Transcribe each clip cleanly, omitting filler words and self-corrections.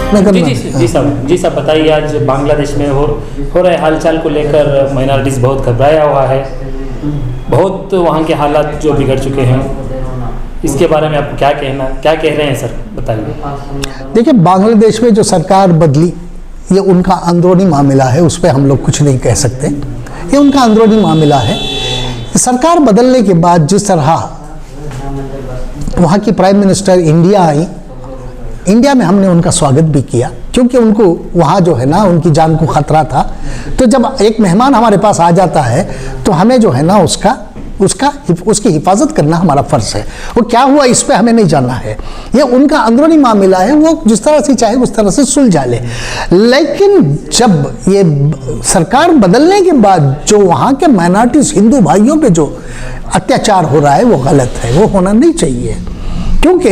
जी साहब बताइए, आज बांग्लादेश में हो रहे हालचाल को लेकर माइनॉरिटीज़ बहुत घबराया हुआ है, बहुत वहाँ के हालात जो बिगड़ चुके हैं, इसके बारे में आप क्या कह रहे हैं सर, बताइए। देखिए, बांग्लादेश में जो सरकार बदली, ये उनका अंदरूनी मामला है, उस पर हम लोग कुछ नहीं कह सकते, ये उनका अंदरूनी मामला है। सरकार बदलने के बाद जिस तरह वहाँ की prime minister India I, India में हमने उनका स्वागत भी किया, क्योंकि उनको वहाँ जो है ना उनकी जान को खतरा था। तो जब एक मेहमान हमारे पास आ जाता है तो हमें जो है ना उसकी हिफाजत करना हमारा फ़र्ज है। वो क्या हुआ इस पे हमें नहीं जानना है, ये उनका अंदरूनी मामला है, वो जिस तरह से चाहे उस तरह से सुलझा ले। लेकिन जब ये सरकार बदलने के बाद जो वहाँ के माइनॉरिटीज़ हिंदू भाइयों पे जो अत्याचार हो रहा है वो गलत है, वो होना नहीं चाहिए। क्योंकि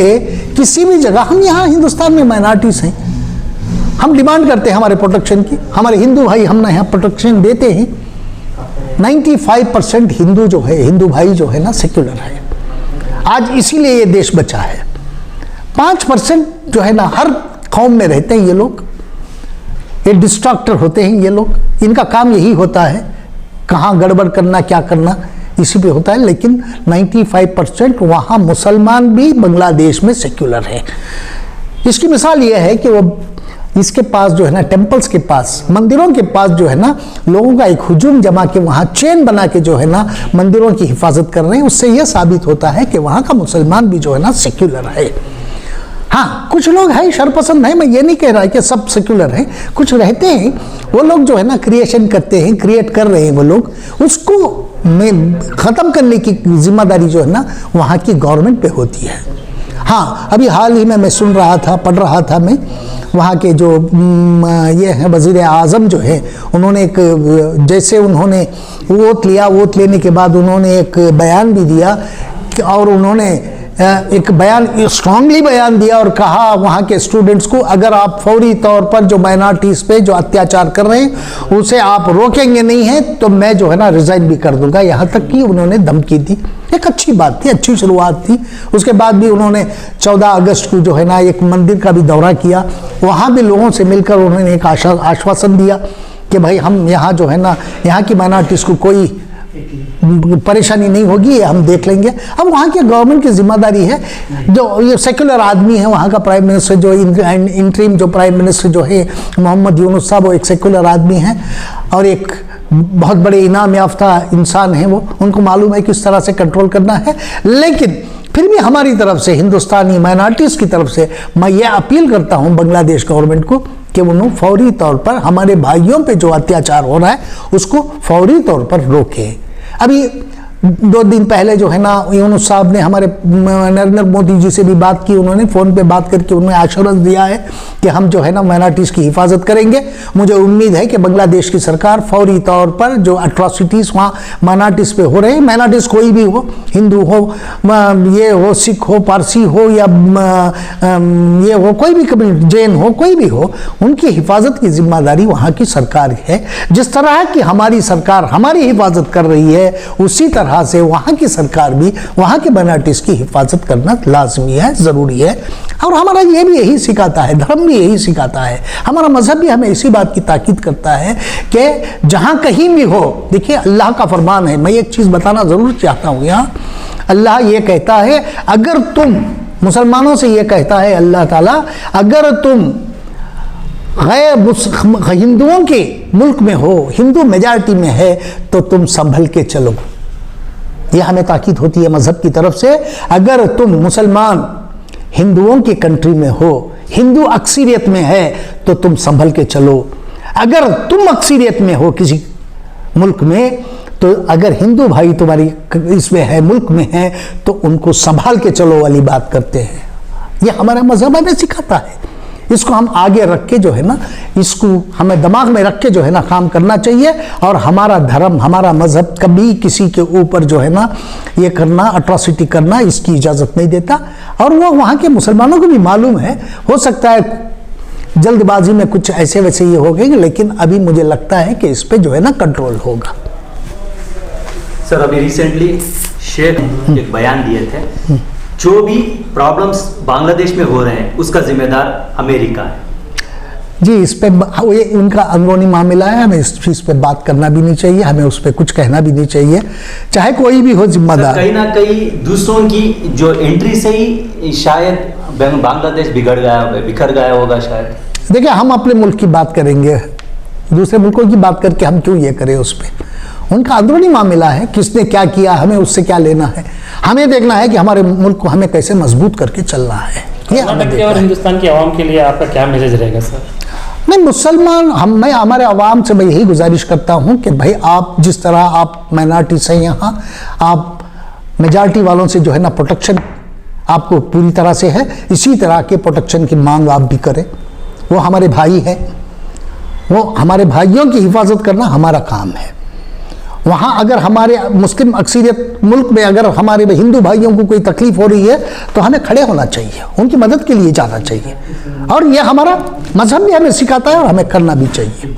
किसी भी जगह, हम यहाँ हिंदुस्तान में माइनॉरिटीज़ हैं, हम डिमांड करते हैं हमारे प्रोटेक्शन की, हमारे हिंदू भाई हम यहाँ प्रोटेक्शन देते हैं। 95% हिंदू जो है, हिंदू भाई जो है ना सेक्युलर है, आज इसीलिए ये देश बचा है। 5% जो है ना हर कौम में रहते हैं ये लोग, ये डिस्ट्रक्टर होते हैं ये लोग, इनका काम यही होता है कहाँ गड़बड़ करना, क्या करना, इसी पे होता है। लेकिन 95% वहाँ मुसलमान भी बांग्लादेश में सेक्युलर है। इसकी मिसाल ये है कि वो इसके पास जो है ना टेम्पल्स के पास, मंदिरों के पास जो है ना लोगों का एक हुजूम जमा के वहाँ चेन बना के जो है ना मंदिरों की हिफाजत कर रहे हैं। उससे यह साबित होता है कि वहाँ का मुसलमान भी जो है ना सेक्युलर है। हाँ, कुछ लोग हैं शरपसंद हैं, मैं ये नहीं कह रहा कि सब सेक्युलर हैं, कुछ रहते हैं वो लोग जो है ना क्रिएशन करते हैं, क्रिएट कर रहे हैं वो लोग, उसको ख़त्म करने की जिम्मेदारी जो है ना वहाँ की गवर्नमेंट पे होती है। हाँ, अभी हाल ही में मैं सुन रहा था, पढ़ रहा था मैं, वहाँ के जो ये हैं वज़ीर आज़म जो है, उन्होंने एक, जैसे उन्होंने वोट लिया, वोट लेने के बाद उन्होंने एक बयान भी दिया और उन्होंने एक बयान स्ट्रांगली बयान दिया और कहा वहाँ के स्टूडेंट्स को, अगर आप फौरी तौर पर जो माइनॉरिटीज़ पे जो अत्याचार कर रहे हैं उसे आप रोकेंगे नहीं हैं तो मैं जो है ना रिज़ाइन भी कर दूंगा। यहाँ तक कि उन्होंने धमकी दी। एक अच्छी बात थी, अच्छी शुरुआत थी। उसके बाद भी उन्होंने 14 अगस्त को जो है ना एक मंदिर का भी दौरा किया, वहाँ भी लोगों से मिलकर उन्होंने एक आश्वासन दिया कि भाई हम यहाँ जो है ना यहाँ की माइनॉरिटीज़ को कोई परेशानी नहीं होगी, ये हम देख लेंगे। अब वहाँ के गवर्नमेंट की जिम्मेदारी है, जो ये सेक्युलर आदमी है वहाँ का प्राइम मिनिस्टर, जो इंटरिम जो प्राइम मिनिस्टर जो है मोहम्मद यूनुस साहब, वो एक सेक्युलर आदमी है और एक बहुत बड़े इनाम याफ्ता इंसान है। वो उनको मालूम है किस तरह से कंट्रोल करना है। लेकिन फिर भी हमारी तरफ से, हिंदुस्तानी माइनॉरिटीज़ की तरफ से मैं ये अपील करता हूँ बांग्लादेश गवर्नमेंट को कि उन्होंने फौरी तौर पर हमारे भाइयों पे जो अत्याचार हो रहा है उसको फौरी तौर पर रोके। अभी 2 दिन पहले जो है ना यूनुस साहब ने हमारे नरेंद्र मोदी जी से भी बात की, उन्होंने फ़ोन पे बात करके उन्होंने आश्वासन दिया है कि हम जो है ना माइनॉरिटीज़ की हिफाजत करेंगे। मुझे उम्मीद है कि बांग्लादेश की सरकार फौरी तौर पर जो अट्रॉसिटीज़ वहाँ माइनॉरिटीज़ पे हो रहे हैं, माइनॉरिटीज़ कोई भी हो, हिंदू हो, ये हो, सिख हो, पारसी हो या ये हो, कोई भी कम्युनिटी, जैन हो, कोई भी हो, उनकी हिफाजत की जिम्मेदारी वहाँ की सरकार की है। जिस तरह की हमारी सरकार हमारी हिफाजत कर रही है, उसी तरह से वहाँ की सरकार भी वहाँ के माइनॉरिटीज़ की हिफाजत करना लाजमी है, ज़रूरी है। और हमारा ये भी यही सिखाता है, धर्म भी यही सिखाता है, हमारा मजहब भी हमें इसी बात की ताकीद करता है कि जहाँ कहीं भी हो, देखिए अल्लाह का फरमान है, मैं एक चीज़ बताना ज़रूर चाहता हूँ यहाँ। अल्लाह ये कहता है, अगर तुम मुसलमानों से ये कहता है अल्लाह ताला, अगर तुम गैर हिंदुओं के मुल्क में हो, हिंदू मेजॉरिटी में है, तो तुम संभल के चलो। यह हमें ताकीद होती है मजहब की तरफ से। अगर तुम मुसलमान हिंदुओं की कंट्री में हो, हिंदू अक्सरियत में है, तो तुम संभल के चलो। अगर तुम अक्सरियत में हो किसी मुल्क में, तो अगर हिंदू भाई तुम्हारी इसमें है, मुल्क में है, तो उनको संभाल के चलो वाली बात करते हैं। यह हमारा मजहब हमें सिखाता है। इसको हम आगे रख के जो है ना, इसको हमें दिमाग में रख के जो है ना काम करना चाहिए। और हमारा धर्म, हमारा मजहब कभी किसी के ऊपर जो है ना ये करना, अट्रॉसिटी करना, इसकी इजाज़त नहीं देता। और वो वहाँ के मुसलमानों को भी मालूम है। हो सकता है जल्दबाजी में कुछ ऐसे वैसे ये हो गए, लेकिन अभी मुझे लगता है कि इस पे जो है ना कंट्रोल होगा। सर, अभी रिसेंटली शेख एक बयान दिए थे, जो भी प्रॉब्लम्स बांग्लादेश में हो रहे हैं उसका जिम्मेदार अमेरिका है। जी इस पे ये उनका अंदरूनी मामला है, हमें इस चीज़ पे बात करना भी नहीं चाहिए, हमें उस पर कुछ कहना भी नहीं चाहिए, चाहे कोई भी हो जिम्मेदार। कहीं ना कहीं दूसरों की जो एंट्री से ही शायद बांग्लादेश बिखर गया होगा शायद। देखिए हम अपने मुल्क की बात करेंगे, दूसरे मुल्कों की बात करके हम क्यों ये करें उस पर। उनका अंदरूनी मामला है, किसने क्या किया, हमें उससे क्या लेना है। हमें देखना है कि हमारे मुल्क को हमें कैसे मजबूत करके चलना है। ये कर्नाटक के और हिंदुस्तान की आवाम के लिए आपका क्या मैसेज रहेगा सर? मैं मुसलमान मैं हमारे आवाम से मैं यही गुजारिश करता हूँ कि भाई आप जिस तरह आप माइनॉरिटी से यहाँ आप मेजॉरिटी वालों से जो है ना प्रोटेक्शन आपको पूरी तरह से है, इसी तरह के प्रोटेक्शन की मांग आप भी करें। वो हमारे भाई हैं, वो हमारे भाइयों की हिफाजत करना हमारा काम है। वहाँ अगर हमारे मुस्लिम अक्सरियत मुल्क में अगर हमारे हिंदू भाइयों को कोई तकलीफ हो रही है तो हमें खड़े होना चाहिए, उनकी मदद के लिए जाना चाहिए, और ये हमारा मजहब भी हमें सिखाता है और हमें करना भी चाहिए।